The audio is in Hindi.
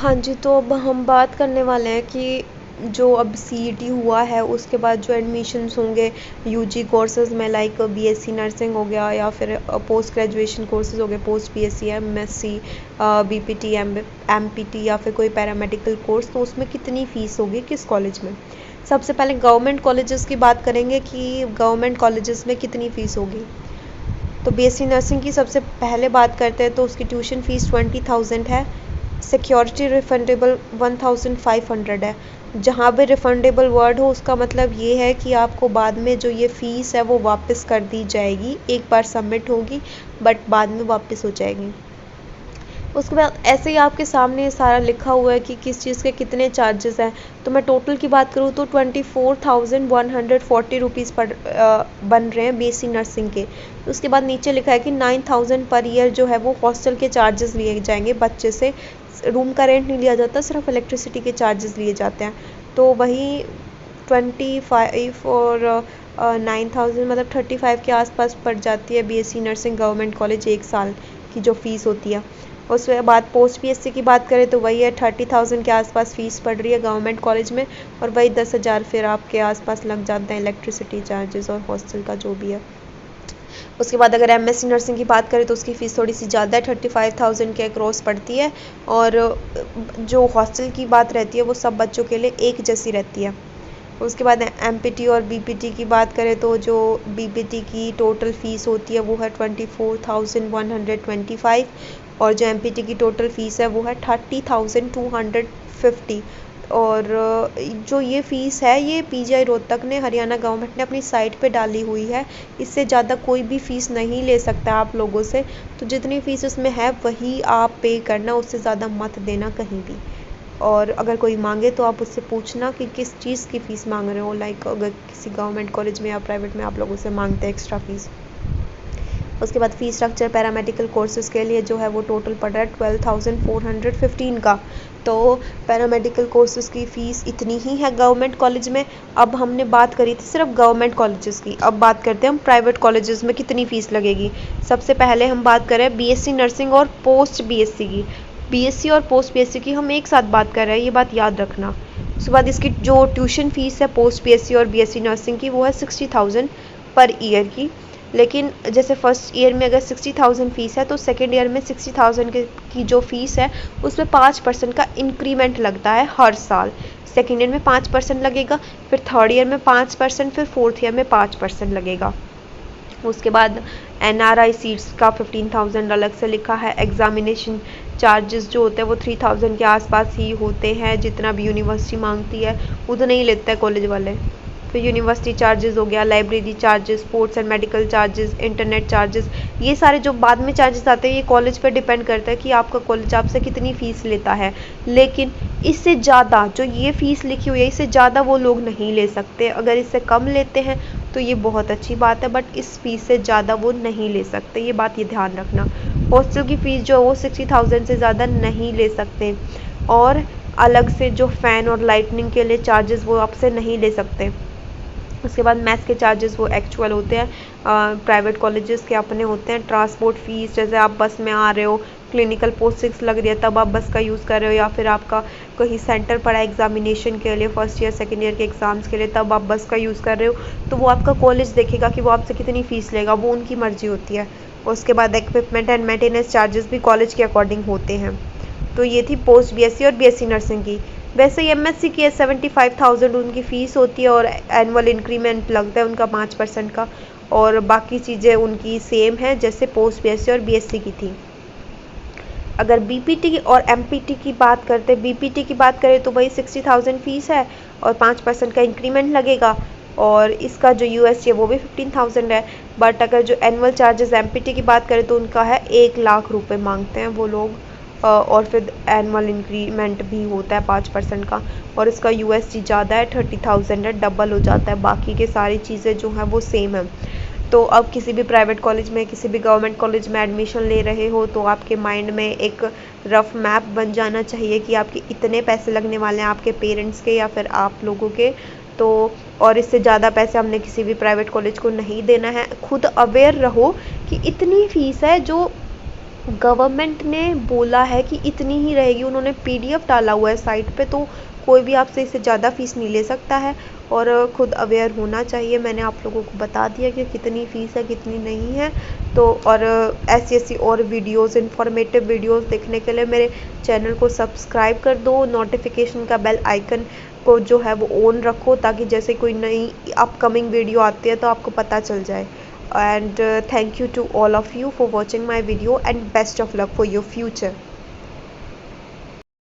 हाँ जी, तो अब हम बात करने वाले हैं कि जो अब सीईटी हुआ है उसके बाद जो एडमिशन्स होंगे यूजी कोर्सेज़ में, लाइक बीएससी नर्सिंग हो गया या फिर पोस्ट ग्रेजुएशन कोर्सेज़ हो गए, post BSc, MSc, BPT, empty या फिर कोई पैरामेडिकल कोर्स, तो उसमें कितनी फ़ीस होगी किस कॉलेज में। सबसे पहले गवर्नमेंट कॉलेजेस की बात करेंगे कि गवर्नमेंट कॉलेजेस में कितनी फ़ीस होगी। तो बीएससी नर्सिंग की सबसे पहले बात करते हैं तो उसकी ट्यूशन फ़ीस 20,000 है। सिक्योरिटी रिफंडेबल 1,500 है। जहाँ भी रिफंडेबल वर्ड हो उसका मतलब ये है कि आपको बाद में जो ये फ़ीस है वो वापस कर दी जाएगी, एक बार सबमिट होगी बट बाद में वापस हो जाएगी। उसके बाद ऐसे ही आपके सामने सारा लिखा हुआ है कि किस चीज़ के कितने चार्जेस हैं। तो मैं टोटल की बात करूँ तो 24,140 रुपीज़ पर बन रहे हैं बीएससी नर्सिंग के। उसके बाद नीचे लिखा है कि 9,000 पर ईयर जो है वो हॉस्टल के चार्जेस लिए जाएंगे बच्चे से। रूम का रेंट नहीं लिया जाता, सिर्फ इलेक्ट्रिसिटी के चार्जेस लिए जाते हैं। तो वही 25 और 9,000 मतलब 35 के आसपास पड़ जाती है बीएससी नर्सिंग गवर्नमेंट कॉलेज एक साल की जो फ़ीस होती है। उसके बाद पोस्ट बीएससी की बात करें तो वही है 30,000 के आसपास फ़ीस पड़ रही है गवर्नमेंट कॉलेज में, और वही 10,000 फिर आपके आसपास लग जाते हैं इलेक्ट्रिसिटी चार्जेस और हॉस्टल का जो भी है। उसके बाद अगर एमएससी नर्सिंग की बात करें तो उसकी फ़ीस थोड़ी सी ज़्यादा है, 35,000 के अक्रॉस पड़ती है, और जो हॉस्टल की बात रहती है वो सब बच्चों के लिए एक जैसी रहती है। उसके बाद एमपीटी और बीपीटी की बात करें तो जो बीपीटी की टोटल फ़ीस होती है वो है 24,125, और जो एमपीटी की टोटल फ़ीस है वो है 30,250। और जो ये फ़ीस है ये पीजीआई रोहतक ने, हरियाणा गवर्नमेंट ने अपनी साइट पे डाली हुई है। इससे ज़्यादा कोई भी फ़ीस नहीं ले सकता आप लोगों से। तो जितनी फ़ीस उसमें है वही आप पे करना, उससे ज़्यादा मत देना कहीं भी। और अगर कोई मांगे तो आप उससे पूछना कि किस चीज़ की फ़ीस मांग रहे हो, लाइक अगर किसी गवर्नमेंट कॉलेज में या प्राइवेट में आप लोगों से मांगते हैं एक्स्ट्रा फ़ीस। उसके बाद फ़ीस स्ट्रक्चर पैरामेडिकल कोर्सेज़ के लिए जो है वो टोटल पड़ रहा है 12,415 का। तो पैरामेडिकल कोर्सेज़ की फ़ीस इतनी ही है गवर्नमेंट कॉलेज में। अब हमने बात करी थी सिर्फ गवर्नमेंट कॉलेजेस की, अब बात करते हैं हम प्राइवेट कॉलेजेस में कितनी फ़ीस लगेगी। सबसे पहले हम बात करें बीएससी नर्सिंग और पोस्ट बीएससी की। बीएससी और पोस्ट बीएससी की हम एक साथ बात कर रहे हैं, ये बात याद रखना। उसके बाद इसकी जो ट्यूशन फ़ीस है पोस्ट बीएससी और बीएससी नर्सिंग की वो है 60,000 पर ईयर की। लेकिन जैसे फर्स्ट ईयर में अगर 60,000 फ़ीस है तो सेकेंड ईयर में 60,000 की जो फ़ीस है उसमें 5% का इंक्रीमेंट लगता है हर साल। सेकेंड ईयर में 5% लगेगा, फिर थर्ड ईयर में 5%, फिर फोर्थ ईयर में 5% लगेगा। उसके बाद एनआरआई सीट्स का 15,000 अलग से लिखा है। एग्जामिनेशन चार्जेस जो होते हैं वो 3,000 के आसपास ही होते हैं, जितना भी यूनिवर्सिटी मांगती है उतना ही लेते हैं कॉलेज वाले। फिर यूनिवर्सिटी चार्जेस हो गया, library charges, sports and medical charges, internet charges, ये सारे जो बाद में चार्जेस आते हैं ये कॉलेज पर डिपेंड करता है कि आपका कॉलेज आपसे कितनी फ़ीस लेता है। लेकिन इससे ज़्यादा जो ये फ़ीस लिखी हुई है इससे ज़्यादा वो लोग नहीं ले सकते। अगर इससे कम लेते हैं तो ये बहुत अच्छी बात है, बट इस फ़ीस से ज़्यादा वो नहीं ले सकते, ये बात ये ध्यान रखना। हॉस्टल की फ़ीस जो है वो 60,000 से ज़्यादा नहीं ले सकते, और अलग से जो फ़ैन और लाइटनिंग के लिए चार्जेस वो आपसे नहीं ले सकते। उसके बाद मैथ्स के चार्जेस वो एक्चुअल होते हैं, प्राइवेट कॉलेजेस के अपने होते हैं। ट्रांसपोर्ट फ़ीस, जैसे आप बस में आ रहे हो, क्लिनिकल पोस्टिंग्स लग रही है तब आप बस का यूज़ कर रहे हो, या फिर आपका कहीं सेंटर पड़ा एग्जामिनेशन के लिए, फर्स्ट ईयर सेकेंड ईयर के एग्ज़ाम्स के लिए, तब आप बस का यूज़ कर रहे हो, तो वो आपका कॉलेज देखेगा कि वो आपसे कितनी फ़ीस लेगा, वो उनकी मर्ज़ी होती है। उसके बाद इक्विपमेंट एंड मेंटेनेंस चार्जेस भी कॉलेज के अकॉर्डिंग होते हैं। तो ये थी पोस्ट बीएससी और बीएससी नर्सिंग की। वैसे ही एमएससी की 75,000 उनकी फ़ीस होती है, और एनुअल इंक्रीमेंट लगता है उनका 5% का, और बाकी चीज़ें उनकी सेम है जैसे पोस्ट बीएससी और बीएससी की थी। अगर बीपीटी और एमपीटी की बात करते, बीपीटी की बात करें तो वही 60,000 फ़ीस है और 5% का इंक्रीमेंट लगेगा, और इसका जो यूएससी है वो भी 15,000 है। बट अगर जो एनुअल चार्जेस एमपीटी की बात करें तो उनका है 1,00,000 रुपये मांगते हैं वो लोग, और फिर एनुअल इंक्रीमेंट भी होता है 5% का, और इसका यूएससी ज़्यादा है, 30,000 है, डबल हो जाता है। बाकी के सारी चीज़ें जो हैं वो सेम है। तो अब किसी भी प्राइवेट कॉलेज में, किसी भी गवर्नमेंट कॉलेज में एडमिशन ले रहे हो तो आपके माइंड में एक रफ मैप बन जाना चाहिए कि आपके इतने पैसे लगने वाले हैं, आपके पेरेंट्स के या फिर आप लोगों के। तो और इससे ज़्यादा पैसे हमने किसी भी प्राइवेट कॉलेज को नहीं देना है। खुद अवेयर रहो कि इतनी फ़ीस है जो गवर्नमेंट ने बोला है कि इतनी ही रहेगी, उन्होंने पीडीएफ डाला हुआ है साइट पे, तो कोई भी आपसे इससे ज़्यादा फ़ीस नहीं ले सकता है और खुद अवेयर होना चाहिए। मैंने आप लोगों को बता दिया कि कितनी फ़ीस है कितनी नहीं है। तो और ऐसी ऐसी और वीडियोस, इंफॉर्मेटिव वीडियोस देखने के लिए मेरे चैनल को सब्सक्राइब कर दो, नोटिफिकेशन का बेल आइकन को जो है वो ऑन रखो, ताकि जैसे कोई नई अपकमिंग वीडियो आती है तो आपको पता चल जाए। And thank you to all of you for watching my video, and best of luck for your future.